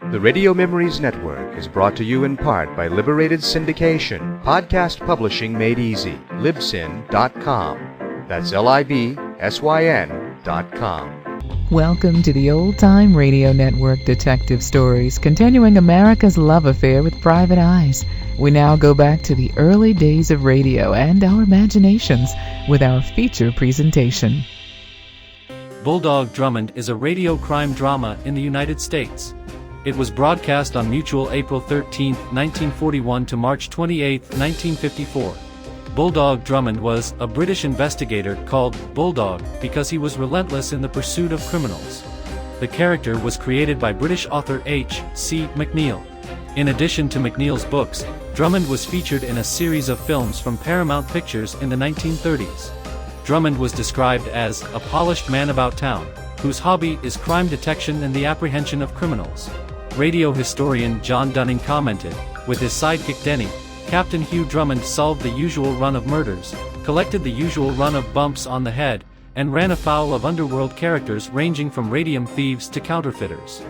The Radio Memories Network is brought to you in part by Liberated Syndication, podcast publishing made easy, libsyn.com. That's libsyn.com. Welcome to the Old Time Radio Network Detective Stories, continuing America's love affair with private eyes. We now go back to the early days of radio and our imaginations with our feature presentation. Bulldog Drummond is a radio crime drama in the United States. It was broadcast on Mutual April 13, 1941 to March 28, 1954. Bulldog Drummond was a British investigator called Bulldog because he was relentless in the pursuit of criminals. The character was created by British author H.C. McNeill. In addition to McNeill's books, Drummond was featured in a series of films from Paramount Pictures in the 1930s. Drummond was described as a polished man about town, whose hobby is crime detection and the apprehension of criminals. Radio historian John Dunning commented, with his sidekick Denny, Captain Hugh Drummond solved the usual run of murders, collected the usual run of bumps on the head, and ran afoul of underworld characters ranging from radium thieves to counterfeiters.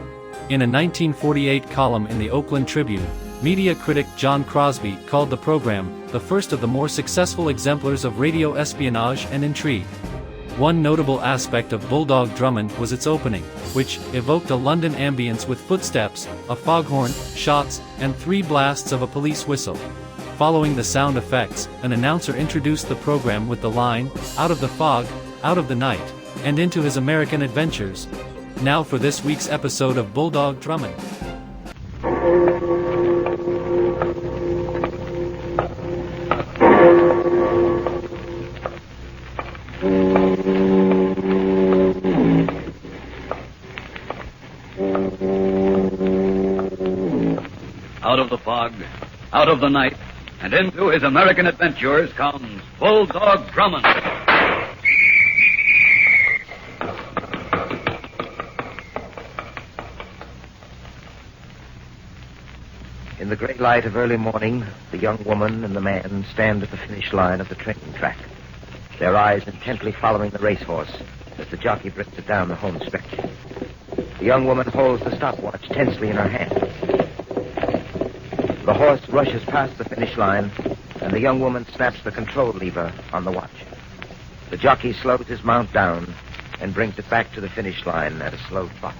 In a 1948 column in the Oakland Tribune, media critic John Crosby called the program the first of the more successful exemplars of radio espionage and intrigue. One notable aspect of Bulldog Drummond was its opening, which evoked a London ambience with footsteps, a foghorn, shots, and 3 blasts of a police whistle. Following the sound effects, an announcer introduced the program with the line, "Out of the fog, out of the night, and into his American adventures." Now for this week's episode of Bulldog Drummond. Out of the fog, out of the night, and into his American adventures comes Bulldog Drummond. In the gray light of early morning, the young woman and the man stand at the finish line of the training track, their eyes intently following the racehorse as the jockey brings it down the home stretch. The young woman holds the stopwatch tensely in her hand. The horse rushes past the finish line, and the young woman snaps the control lever on the watch. The jockey slows his mount down and brings it back to the finish line at a slow trot.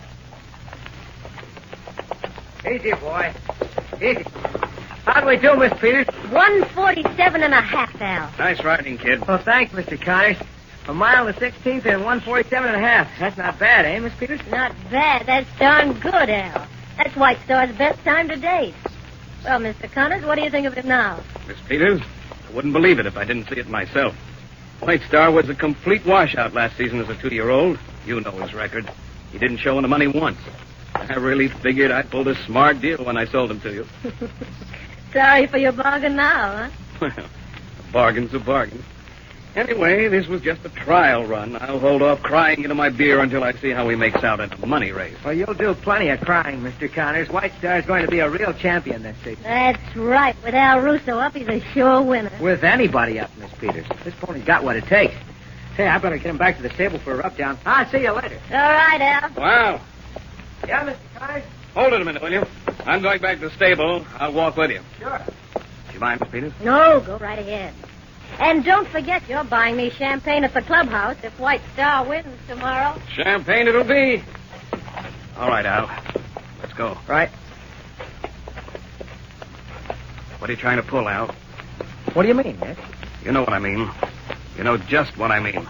Easy, boy. Easy. How do we do, Miss Peters? 147.5, Al. Nice riding, kid. Well, thanks, Mr. Connors. A mile and the 16th and 147.5. That's not bad, eh, Miss Peters? Not bad. That's darn good, Al. That's White Star's best time to date. Well, Mr. Connors, what do you think of it now? Miss Peters, I wouldn't believe it if I didn't see it myself. White Star was a complete washout last season as a 2-year-old. You know his record. He didn't show in the money once. I really figured I pulled a smart deal when I sold him to you. Sorry for your bargain now, huh? Well, a bargain's a bargain. Anyway, this was just a trial run. I'll hold off crying into my beer until I see how he makes out in a money race. Well, you'll do plenty of crying, Mr. Connors. White Star's going to be a real champion this season. That's right. With Al Russo up, he's a sure winner. With anybody up, Miss Peters. This pony's got what it takes. Hey, I better get him back to the stable for a rub-down. I'll see you later. All right, Al. Wow. Yeah, Mr. Connors? Hold it a minute, will you? I'm going back to the stable. I'll walk with you. Sure. Do you mind, Miss Peters? No, go right ahead. And don't forget you're buying me champagne at the clubhouse if White Star wins tomorrow. Champagne it'll be. All right, Al. Let's go. Right. What are you trying to pull, Al? What do you mean, Nick? You know what I mean. You know just what I mean.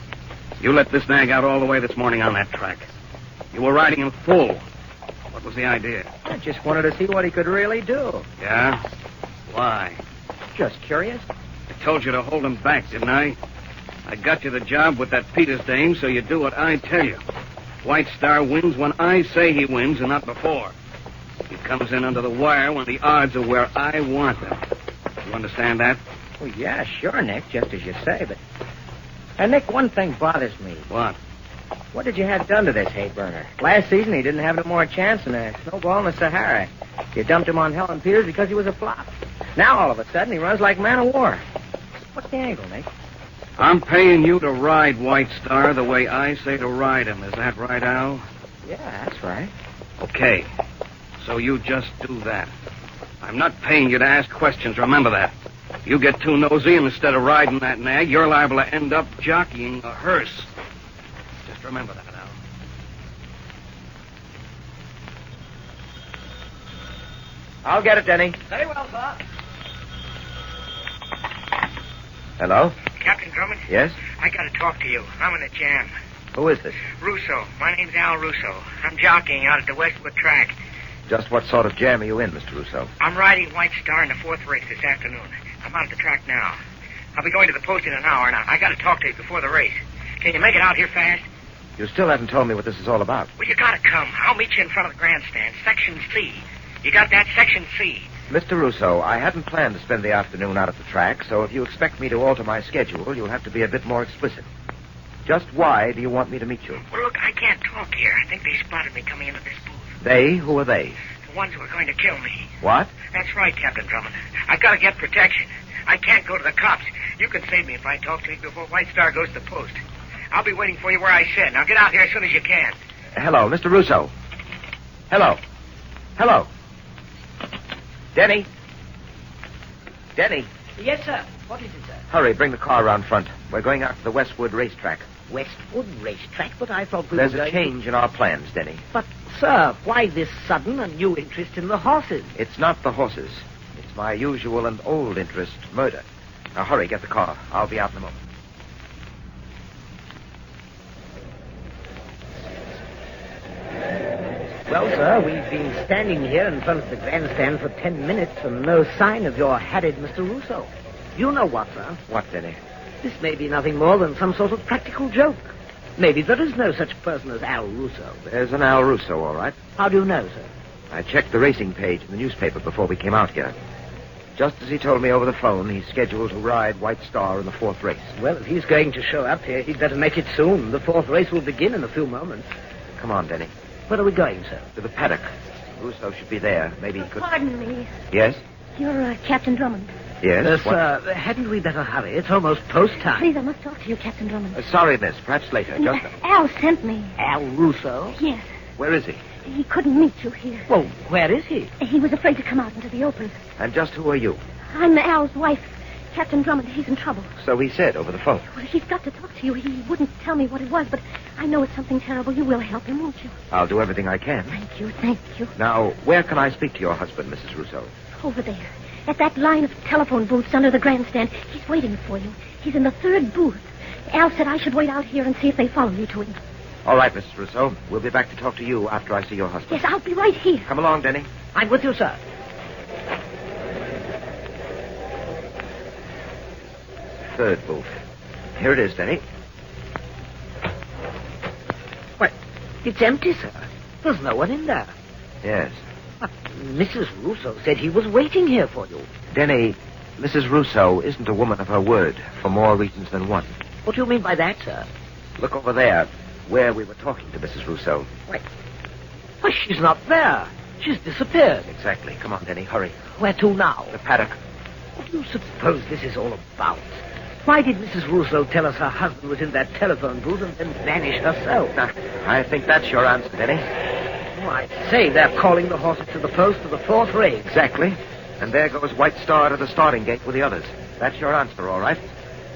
You let this nag out all the way this morning on that track. You were riding him full. What was the idea? I just wanted to see what he could really do. Yeah? Why? Just curious. I told you to hold him back, didn't I? I got you the job with that Peters dame, so you do what I tell you. White Star wins when I say he wins and not before. He comes in under the wire when the odds are where I want them. You understand that? Well, yeah, sure, Nick, just as you say, but... Nick, one thing bothers me. What? What did you have done to this hay burner? Last season, he didn't have no more chance than a snowball in the Sahara. You dumped him on Helen Peters because he was a flop. Now, all of a sudden, he runs like man of war. What's the angle, Nick? I'm paying you to ride White Star the way I say to ride him. Is that right, Al? Yeah, that's right. Okay. So you just do that. I'm not paying you to ask questions, remember that. You get too nosy, and instead of riding that nag, you're liable to end up jockeying a hearse. Just remember that, Al. I'll get it, Denny. Very well, sir. Hello? Captain Drummond? Yes? I got to talk to you. I'm in a jam. Who is this? Russo. My name's Al Russo. I'm jockeying out at the Westwood track. Just what sort of jam are you in, Mr. Russo? I'm riding White Star in the 4th race this afternoon. I'm out at the track now. I'll be going to the post in an hour now. I got to talk to you before the race. Can you make it out here fast? You still haven't told me what this is all about. Well, you got to come. I'll meet you in front of the grandstand, Section C. You got that, Section C? Mr. Russo, I hadn't planned to spend the afternoon out at the track, so if you expect me to alter my schedule, you'll have to be a bit more explicit. Just why do you want me to meet you? Well, look, I can't talk here. I think they spotted me coming into this booth. They? Who are they? The ones who are going to kill me. What? That's right, Captain Drummond. I've got to get protection. I can't go to the cops. You can save me if I talk to you before White Star goes to the post. I'll be waiting for you where I said. Now get out here as soon as you can. Hello, Mr. Russo. Hello. Hello. Denny. Denny. Yes, sir. What is it, sir? Hurry, bring the car around front. We're going out to the Westwood racetrack. Westwood racetrack? But I thought we There's were a change in our plans, Denny. But, sir, why this sudden and new interest in the horses? It's not the horses. It's my usual and old interest, murder. Now hurry, get the car. I'll be out in a moment. Well, sir, we've been standing here in front of the grandstand for 10 minutes and no sign of your harried Mr. Russo. You know what, sir? What, Denny? This may be nothing more than some sort of practical joke. Maybe there is no such person as Al Russo. There's an Al Russo, all right. How do you know, sir? I checked the racing page in the newspaper before we came out here. Just as he told me over the phone, he's scheduled to ride White Star in the 4th race. Well, if he's going to show up here, he'd better make it soon. The 4th race will begin in a few moments. Come on, Denny. Where are we going, sir? To the paddock. Russo should be there. Maybe he could... Pardon me. Yes? You're Captain Drummond. Yes? Sir, hadn't we better hurry? It's almost post time. Please, I must talk to you, Captain Drummond. Sorry, miss. Perhaps later. Just... Al sent me. Al Russo? Yes. Where is he? He couldn't meet you here. Well, where is he? He was afraid to come out into the open. And just who are you? I'm Al's wife, Captain Drummond. He's in trouble. So he said over the phone. Well, he's got to talk to you. He wouldn't tell me what it was, but I know it's something terrible. You will help him, won't you? I'll do everything I can. Thank you, thank you. Now, where can I speak to your husband, Mrs. Russo? Over there. At that line of telephone booths under the grandstand. He's waiting for you. He's in the 3rd booth. Al said I should wait out here and see if they follow you to him. All right, Mrs. Russo. We'll be back to talk to you after I see your husband. Yes, I'll be right here. Come along, Denny. I'm with you, sir. Third booth. Here it is, Denny. What? It's empty, sir. There's no one in there. Yes. But Mrs. Russo said he was waiting here for you. Denny, Mrs. Russo isn't a woman of her word for more reasons than one. What do you mean by that, sir? Look over there, where we were talking to Mrs. Russo. Why, she's not there. She's disappeared. Exactly. Come on, Denny, hurry. Where to now? The paddock. What do you suppose this is all about? Why did Mrs. Russo tell us her husband was in that telephone booth and then vanish herself? Now, I think that's your answer, Denny. Oh, I say, they're calling the horses to the post for the 4th race. Exactly. And there goes White Star to the starting gate with the others. That's your answer, all right.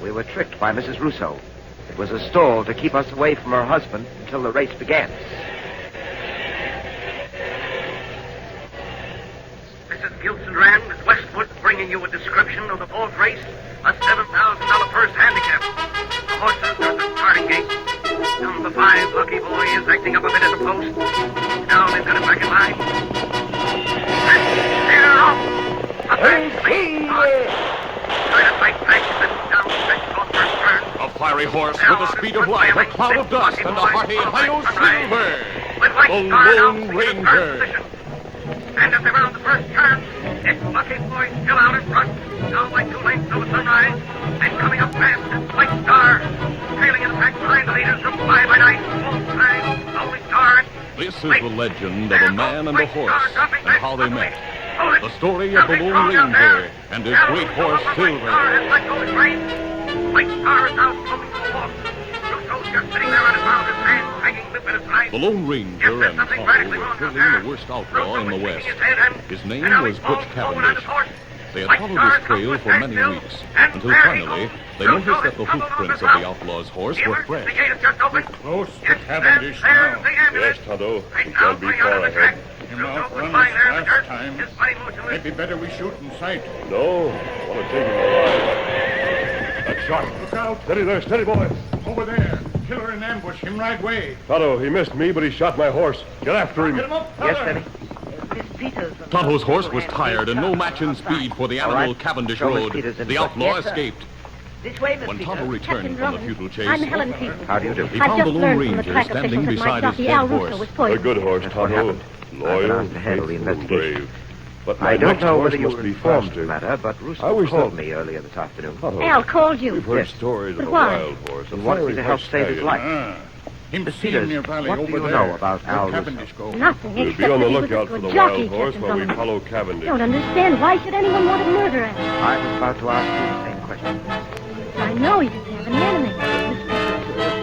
We were tricked by Mrs. Russo. It was a stall to keep us away from her husband until the race began. Mrs. Gilson Rand, Westwood, bringing you a description of the 4th race, a $7,000 purse handicap. The horses are at the starting gate. Number 5, Lucky Boy, is acting up a bit at the post. Now they've got him back in line. And they're off. A third speed. Trying to fight back and down the stretch on first turn. A fiery horse with the speed of light, a cloud of dust, and a hearty Ohio silver. The Lone Ranger. And as they round the first turn, it's Lucky Boy still out in front. Now by 2 lengths over Sunrise. And coming up fast is White Star. Trailing in the pack behind the leaders from 5 by 9. Full time, Lonely Star. This is the legend of a man and a horse and how they met. The story of the Lone Ranger and his great horse, Silver. White Star is now smoking the walk. Russo's The Lone Ranger and Tonto were trailing the worst outlaw in the West. His name was Butch Cavendish. They had followed his trail for many weeks, until finally they noticed that the hoofprints of the outlaw's horse were fresh. We're close to Cavendish now. Yes, Tonto. We can't be far ahead. Him outrun us last time. Maybe better we shoot in sight. No, I want to take him alive. That shot. Look out. Steady there, steady, boy. Over there. Killer in ambush. Him right way. Tonto, he missed me, but he shot my horse. Get after him. Get him up, Yes, fella. Steady. Miss Peters. Tonto's horse was tired and no match in speed for the All animal right. Cavendish Show Miss rode. Peters in The front. outlaw Yes, sir. escaped. This way, Miss When Peters. Tonto returned from the futile chase, I'm Helen Peters. How do you do? he I've found the just Lone learned from the Ranger track standing officials that my beside his jockey dead Al Russo horse. was A poisoned. good horse, That's what Tonto. happened. I've been Loyal, asked to handle the faithful, and investigation. brave. But my I don't next know horse whether you must were be informed of the faster. matter, but I Russo wish called that- me earlier this afternoon. Tonto, Al called you. we've heard Yes. stories But of a why? wild horse. He wants me to help save his life. Him Miss seen Peters, near valley what do over you there. know about Where Al Russo? Cavendish go? Nothing, We'll except be on the that he was a lookout for good the jockey, wild horse Captain while we Drummond. follow Cavendish. Don't understand. Why should anyone want to murder us? I was about to ask you the same question. I know he doesn't have any enemy.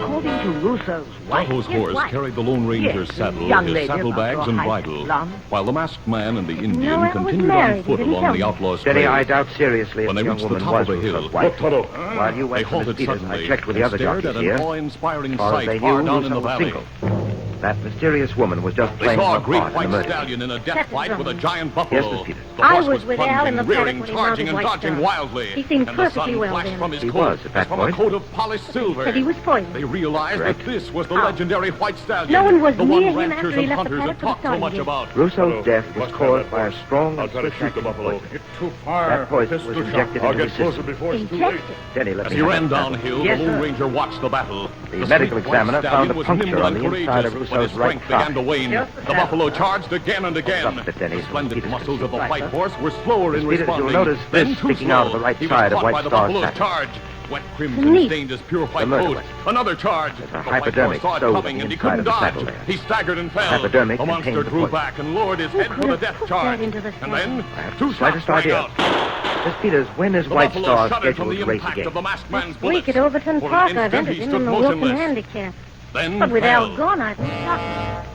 According to Russo's wife. Tonto's His horse wife. carried the Lone Ranger's Yes, saddle, young his lady saddlebags about and your height, bridle, blonde. while the masked man and the No, Indian Al was continued married. on foot He didn't along tell the me. outlaw's Steady, trail. I doubt seriously if When the they young reached the woman top was of the hill, Russo's wife. Look, Tonto. While you They went to Miss halted Peters, I suddenly checked with the and other stared jockeys at here. an awe-inspiring As far as sight they far knew, down in Russo the was valley. single. That mysterious woman was just They playing saw her a great part in the white murder. stallion in a death Captain fight with a Drummond. giant Yes, buffalo. Miss Peters. The I horse was with Al in plunging, the paddock rearing, when he charging, mounted and White dodging Star. wildly. He seemed and the perfectly sun well flashed then. from his He coat was at that as from point. a coat of polished silver. Said he was poisoned. They realized Correct. that this was the How? legendary white stallion. No one was the near one him ranchers after he and left the hunters paddock have for the talked so starting much gate. about. Russo's death was Must have caused that by a horse. strong I'll and try to swift shoot the acting buffalo. poison. It's too far. That poison was Pistol shot. injected I'll into get his closer system. before it's too late. Injected. Steady, let As me he have ran it. downhill, Yes, the Lone sir. Ranger watched the battle. The sweet medical white examiner stallion found a was puncture nimble on and the inside courageous, of but his Russo's right strength began thigh. to wane. Yes, The buffalo charged again and again. Stop it, Denny. The splendid Peters. muscles of the Right, white sir. horse were slower in Peters, you'll responding. notice Then this too sticking out of slow. the right He was side of caught White by the Star's buffalo's saddle. charge. Wet crimson Neat. stained his pure white murder coat. weapon. Another charge. There's a The white hypodermic horse saw it sewed coming to and the he inside couldn't of the dodge. saddle there. He staggered and fell. Hypodermic The monster contained the drew poison. back and lowered his Who head could for the have death put charge. that into the And saddle? then I have two the slightest shots rang idea. out. Miss Peters, when is The White buffalo Star shuddered from scheduled the to race impact again? of the masked man's This bullets. week at Overton For an Park, I've instant, entered he him stood in the Wilson motionless. handicap. Then But with fell. Al gone, I've been shocked.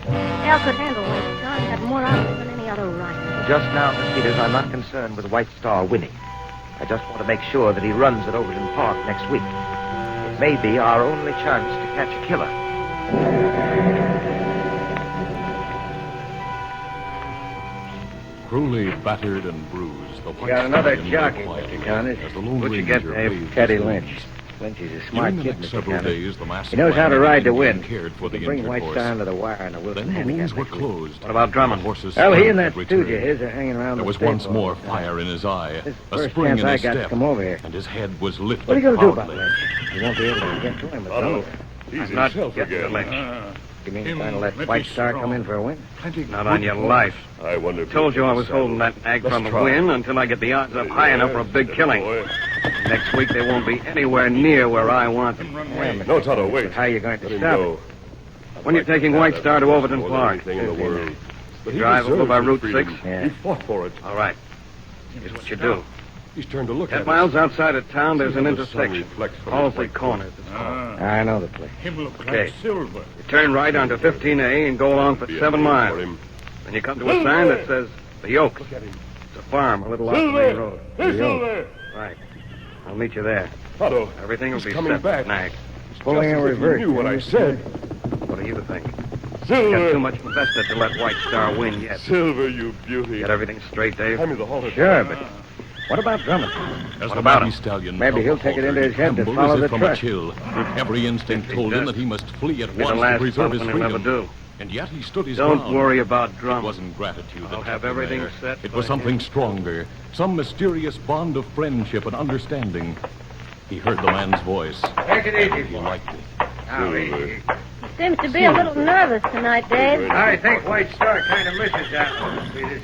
Al could handle White Star. He had more out of it than any other rider. Just now, Miss Peters, I'm not concerned with White Star winning. I just want to make sure that he runs at Overton Park next week. It may be our only chance to catch a killer. Cruelly battered and bruised, the white Got another stallion jockey, lay quietly Mr. Connors. as the Lone What you Ranger get there, waved Teddy his Lynch. arms. Lynch is a smart During the kid, next Mr. several Connors. days, the masked He knows how to man ride to and win. cared for the He bring injured White horse. Star into the wire in the Wilson Then the handicap wounds were next week. closed. What about Drummond? The horse's Well, he strength and that had stooge of returned. his are hanging around There the was stable once all more the time. fire in his eye, This is a the first spring chance in I his got to step, come over here. and his head was lifted What are you going to do about proudly. Lynch? You won't be able to get to him with Tonto, Drummond. he's Not himself getting to again. Lynch. You mean Him you're going to let may be White Star strong. come in for a win? Not on your life. I wonder if Told he'll you I take was the holding saddle. that nag Let's from a try. win until I get the odds up high enough for a big Yes, killing. boy. Next week they won't be anywhere near where I want them. Run Yeah, away. Mr. No, Tonto, Connors, wait. but How are you going Let to him stop go. it? When you're taking White Star to Overton More than Park. anything in the world. But he Drive over deserves by his Route freedom. 6? Yeah. He fought for it. All right. Here's what you do. He's turned to look 10 at miles us. outside of town, there's See an how the sun intersection. reflects from Halsey his white Corners, it's called. Ah, I know the place. him look Okay. like silver. You turn right onto 15A and go along for Be a 7 name miles. for him. Then you come to a sign that says The Oaks. It's a farm a little off the main road. Hey, Silver! Right. I'll meet you there. Tonto, Everything will he's be coming set back. with Nag. Pulling Just a as if he reverse. knew what I said. What do you think? Got Silver! too much invested to let White Star win yet. Silver, you beauty. Get everything straight, Dave? Hand me the halter. Sure, but what about Drummond? As What the about mighty him? stallion Maybe held he'll the take it halter, into his he head to trembled follow as if the from trust. a chill. Every instinct If he told him does, that he must flee at Be the once to last preserve his something he'll ever freedom. do. And yet he stood his Don't ground. worry about It Drummond. wasn't gratitude that I'll kept have him everything there. set It by was something him. stronger, some mysterious bond of friendship and understanding. He heard the man's voice. Take it easy, He boy. liked it. Now, Silver. easy. Seems to be a little nervous tonight, Dave. I think White Star kind of misses that, Peters.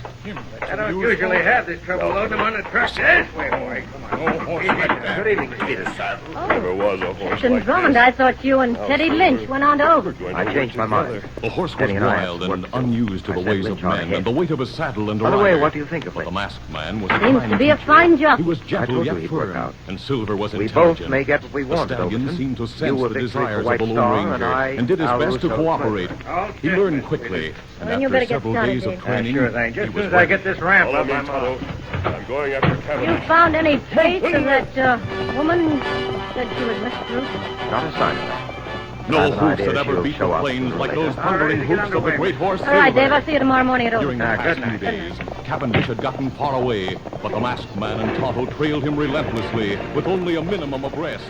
I don't usually have this trouble loading them on the truck this way, boy. Come on. No horse like that. Good evening, Peters. Never was a horse Captain like Drummond, this. I thought you and Teddy Lynch went on to Overton. I changed my mind. The horse was Denny and I wild have and worked unused to the I sent ways Lynch of on men, ahead. and the weight of a saddle and a By the way, rider. what do you think of But the Lynch? masked man was a Seems kind to be a teacher. fine He jockey. was I gentle told you yet he'd work firm, out. and Silver was We intelligent. both may get what we The want, stallion Overton. seemed to You sense were the victory desires for of White the Lone Star, Ranger and did his I'll best to lose cooperate. He learned quickly, and Then you after better get several started, days of Dave. training, Sure thing. he Just as was soon as I ready. get this ramp Follow up, me, I'm Tonto. off. I'm going after You Cavendish. found any trace of that woman said she was Miss Bruce? Not a sign of that. I No have an hoofs idea had ever she'll beat show the up plains sooner or like later. those thundering All right, get hoofs of the underway. great horse All right, Silver. Dave, I'll see you tomorrow morning at During Overton. the past good few night. days, Cavendish had gotten far away, but the masked man and Tonto trailed him relentlessly with only a minimum of rest.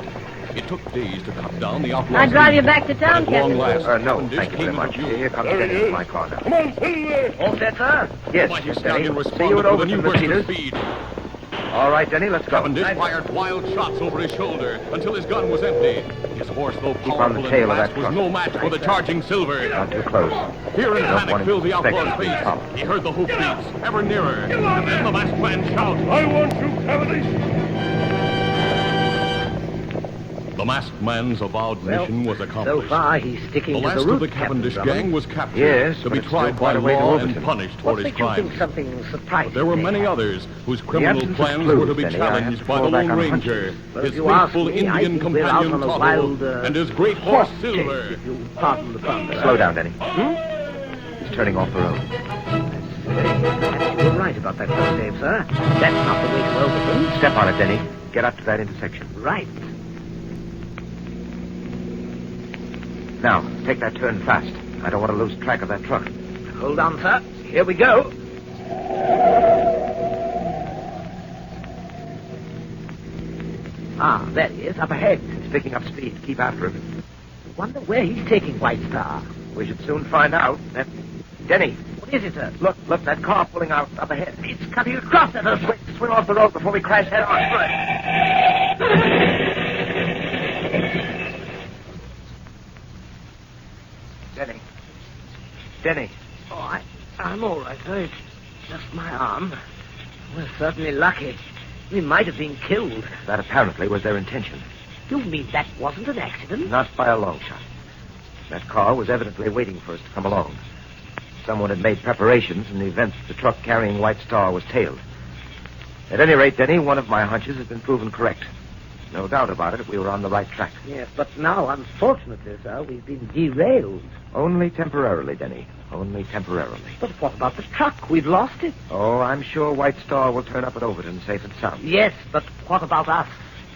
It took days to cut down the outlaws. I'll drive you back to town, At long Captain. last, No, Cavendish thank you came very much. into view. Here comes There he Denny is. in my car now. Come on, Silver. All set, sir? Yes, Mighty Denny. stallion See you responded at with a new Overton, burst Peters. of speed. All right, Denny, let's go. Cavendish fired wild shots over his shoulder until his gun was empty. His horse, though Keep on powerful the and tail of fast, that was truck. no match for the charging Silver. Not too close. Fear and I don't panic want him filled the to suspect outlaw's us being face. followed. He heard the hoofbeats ever nearer, and then the masked man shout. I want you, Cavendish. The masked man's avowed mission was accomplished. So far, he's sticking The to last the of route, the Captain Cavendish Drummond. gang was captured Yes, to but be it's still tried by quite a way to law and Overton. punished for What his makes you think crimes. something surprising? But there were many may others whose The criminal absence of plans clues, were to be Denny, I have challenged to by the fall back Lone on Ranger, hunches. Well, his if you ask faithful me, I Indian think we're out companion on a Tonto, wild, and his great horse chase, Silver. if you pardon the pun. Slow down, Denny. He's turning off the road. You're right about that first, Dave, sir. That's not the way to Overton. Step on it, Denny. Get up to that intersection. Right. Now, take that turn fast. I don't want to lose track of that truck. Hold on, sir. Here we go. Ah, there he is, up ahead. He's picking up speed. Keep after him. Wonder where he's taking White Star. We should soon find out. Denny, What is it, sir? look, that car pulling out up ahead. It's cutting across at us. Swing off the road before we crash head on. Denny. Oh, I'm all right, sir. It's just my arm. We're certainly lucky. We might have been killed. That apparently was their intention. You mean that wasn't an accident? Not by a long shot. That car was evidently waiting for us to come along. Someone had made preparations in the event that the truck carrying White Star was tailed. At any rate, Denny, one of my hunches has been proven correct. No doubt about it, we were on the right track. Yes, but now, unfortunately, sir, we've been derailed. Only temporarily, Denny. Only temporarily. But what about the truck? We've lost it. Oh, I'm sure White Star will turn up at Overton safe and sound. Yes, but what about us?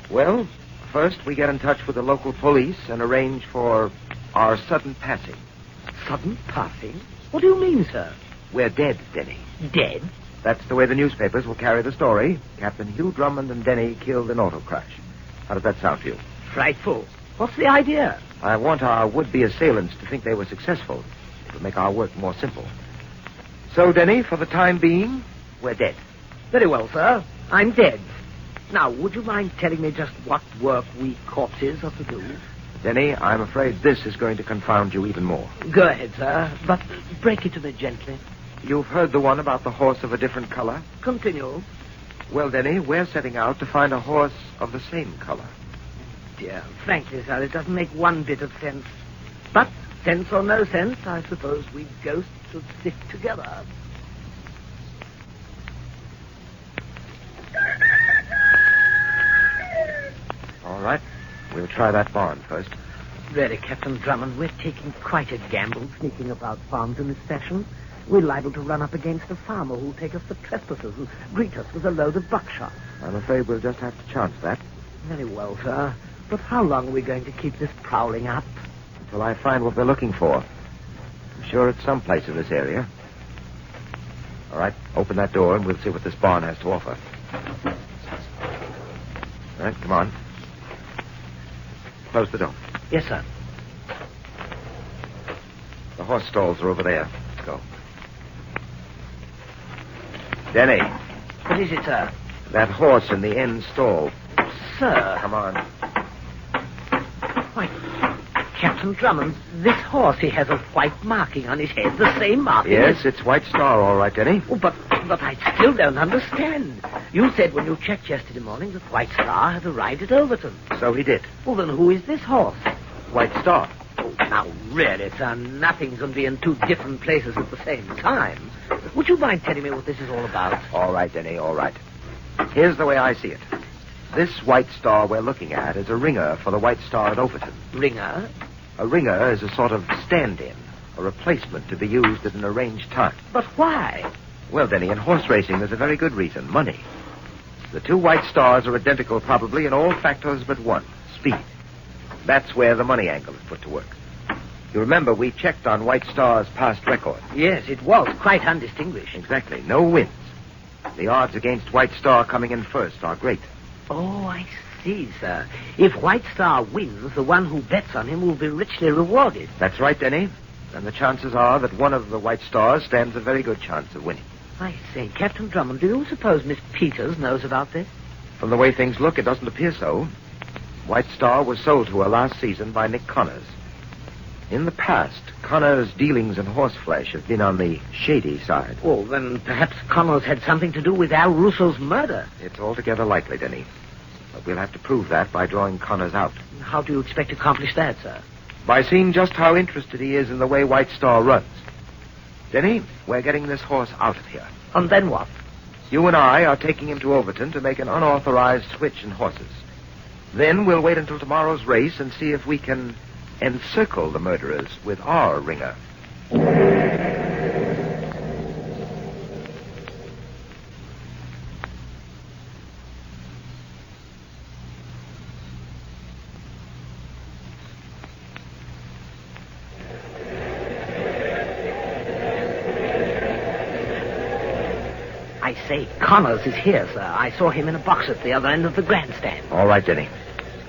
Well, first we get in touch with the local police and arrange for our sudden passing. Sudden passing? What do you mean, sir? We're dead, Denny. Dead? That's the way the newspapers will carry the story. Captain Hugh Drummond and Denny killed in auto crash. How does that sound to you? Frightful. What's the idea? I want our would-be assailants to think they were successful. It would make our work more simple. So, Denny, for the time being, we're dead. Very well, sir. I'm dead. Now, would you mind telling me just what work we corpses are to do? Denny, I'm afraid this is going to confound you even more. Go ahead, sir, but break it to me gently. You've heard the one about the horse of a different color? Continue. Well, Denny, we're setting out to find a horse of the same color. Dear, frankly, sir, it doesn't make one bit of sense. But, sense or no sense, I suppose we ghosts should stick together. All right. We'll try that barn first. Really, Captain Drummond, we're taking quite a gamble sneaking about farms in this fashion. We're liable to run up against a farmer who'll take us for trespassers and greet us with a load of buckshot. I'm afraid we'll just have to chance that Very well, sir. But how long are we going to keep this prowling up? until I find what we're looking for. I'm sure it's someplace in this area. All right, open that door and we'll see what this barn has to offer. All right, come on. Close the door. Yes, sir. The horse stalls are over there. Let's go. Denny, What is it, sir? that horse in the end stall. Sir. Come on. Why, Captain Drummond, this horse, he has a white marking on his head, the same marking. Yes, it's White Star, all right, Denny. Oh, but I still don't understand. You said when you checked yesterday morning that White Star had arrived at Overton. So he did. Well, then who is this horse? White Star. Oh, now, really, sir, nothing can be in two different places at the same time. Would you mind telling me what this is all about? All right, Denny, all right. Here's the way I see it. This White Star we're looking at is a ringer for the White Star at Overton. Ringer? A ringer is a sort of stand-in, a replacement to be used at an arranged time. But why? Well, Denny, in horse racing, there's a very good reason, money. The two White Stars are identical probably in all factors but one, speed. That's where the money angle is put to work. You remember we checked on White Star's past record. Yes, it was quite undistinguished. Exactly, no wins. The odds against White Star coming in first are great. Oh, I see, sir. If White Star wins, the one who bets on him will be richly rewarded. That's right, Denny. And the chances are that one of the White Stars stands a very good chance of winning. I say, Captain Drummond, do you suppose Miss Peters knows about this? From the way things look, it doesn't appear so. White Star was sold to her last season by Nick Connors. In the past, Connors' dealings in horseflesh have been on the shady side. Oh, then perhaps Connors had something to do with Al Russo's murder. It's altogether likely, Denny. But we'll have to prove that by drawing Connors out. How do you expect to accomplish that, sir? By seeing just how interested he is in the way White Star runs. Denny, we're getting this horse out of here. And then what? You and I are taking him to Overton to make an unauthorized switch in horses. Then we'll wait until tomorrow's race and see if we can encircle the murderers with our ringer. I say, Connors is here, sir. I saw him in a box at the other end of the grandstand. All right, Denny.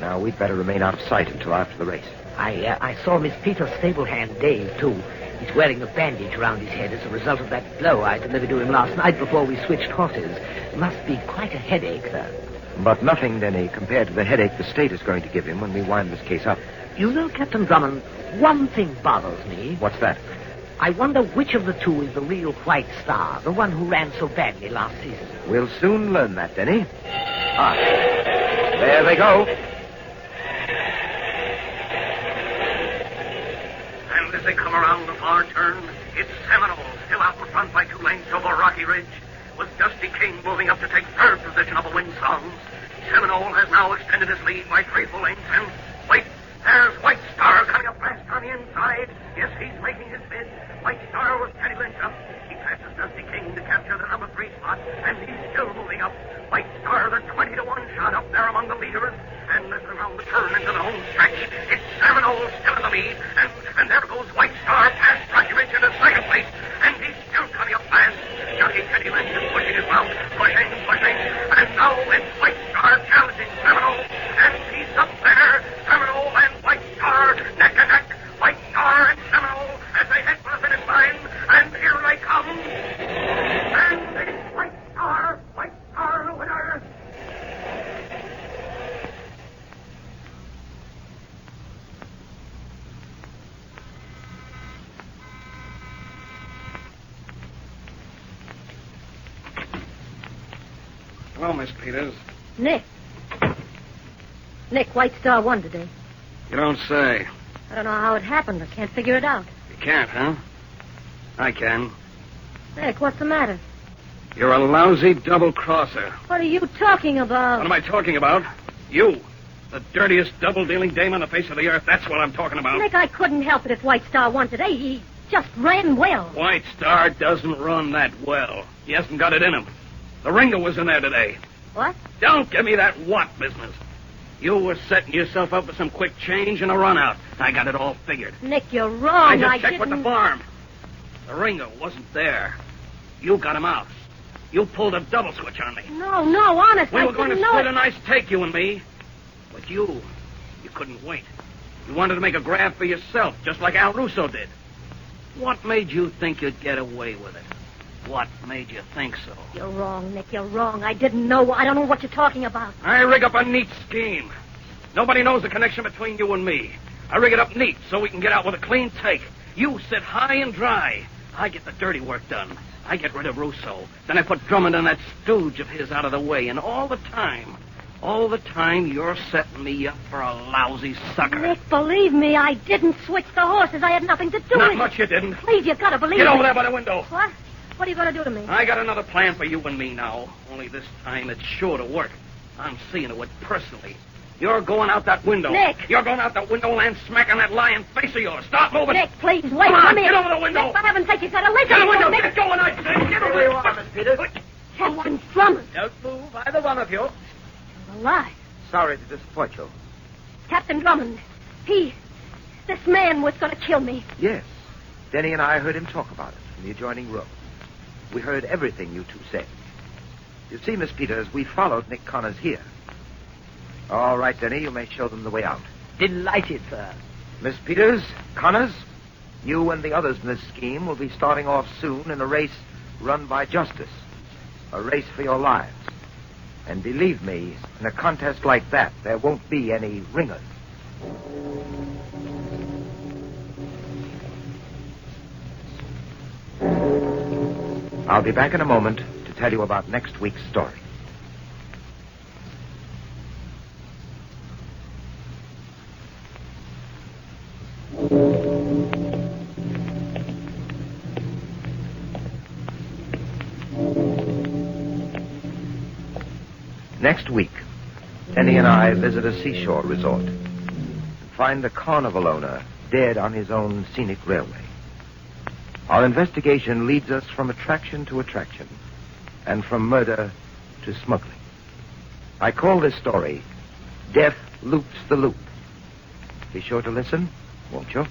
Now, we'd better remain out of sight until after the race. I saw Miss Peters' stable hand, Dave, too. He's wearing a bandage around his head as a result of that blow I delivered to him last night before we switched horses. It must be quite a headache, sir. But nothing, Denny, compared to the headache the state is going to give him when we wind this case up. You know, Captain Drummond, one thing bothers me. What's that? I wonder which of the two is the real White Star, the one who ran so badly last season. We'll soon learn that, Denny. Ah, there they go. And as they come around the far turn, it's Seminole, still out in front by 2 lengths over Rocky Ridge, with Dusty King moving up to take third position of the win songs. Seminole has now extended his lead by 3 full lengths, and wait, there's White Star coming up fast on the inside. Yes, he's making his bid. White Star was 10 lengths up. He passes Dusty King to capture the number 3 spot, and he's still moving up. White Star, the 20-1 shot up there among the leaders. And as around the turn into the home stretch, it's Seminole still in the lead, and there goes White Star past Rocky Ridge into second place, and he's still coming up fast. Jockey Teddy Lynch is pushing his mount, pushing, and now it's White Star challenging Seminole, and he's up there. Seminole and White Star, neck and neck. White Star and Seminole as they head for the finish line, and here they come. And it's White Star the winner. Hello, Miss Peters. Nick, White Star won today. You don't say. I don't know how it happened. I can't figure it out. You can't, huh? I can. Nick, what's the matter? You're a lousy double-crosser. What are you talking about? What am I talking about? You. The dirtiest double-dealing dame on the face of the earth. That's what I'm talking about. Nick, I couldn't help it if White Star won today. He just ran well. White Star doesn't run that well. He hasn't got it in him. The ringer was in there today. What? Don't give me that what business. You were setting yourself up for some quick change and a run-out. I got it all figured. Nick, you're wrong. I just checked with the farm. The ringer wasn't there. You got him out. You pulled a double switch on me. No, honest, We I were going to didn't know split it. a nice take, you and me. But you couldn't wait. You wanted to make a grab for yourself, just like Al Russo did. What made you think you'd get away with it? What made you think so? You're wrong, Nick, you're wrong. I didn't know. I don't know what you're talking about. I rig up a neat scheme. Nobody knows the connection between you and me. I rig it up neat so we can get out with a clean take. You sit high and dry. I get the dirty work done. I get rid of Russo. Then I put Drummond and that stooge of his out of the way. And all the time, you're setting me up for a lousy sucker. Nick, believe me, I didn't switch the horses. I had nothing to do with it. Not much you didn't. Please, you've got to believe me. Get over there by the window. What? What are you going to do to me? I got another plan for you and me now. Only this time it's sure to work. I'm seeing to it personally. You're going out that window. Nick! You're going out that window and smacking that lying face of yours. Stop moving. Nick, please, wait. Come on, Come here. get over the window. Nick, for heaven's sake, you said a listen. Get the window. Nick. Get going, I say. Get over Here you are, Miss Peters. Captain Drummond. Don't move, either one of you. Alive. Sorry to disappoint you. Captain Drummond. This man was going to kill me. Yes. Denny and I heard him talk about it in the adjoining room. We heard everything you two said. You see, Miss Peters, we followed Nick Connors here. All right, Denny, you may show them the way out. Delighted, sir. Miss Peters, Connors, you and the others in this scheme will be starting off soon in a race run by justice. A race for your lives. And believe me, in a contest like that, there won't be any ringers. I'll be back in a moment to tell you about next week's story. Next week, Denny and I visit a seashore resort and find the carnival owner dead on his own scenic railway. Our investigation leads us from attraction to attraction and from murder to smuggling. I call this story Death Loops the Loop. Be sure to listen, won't you?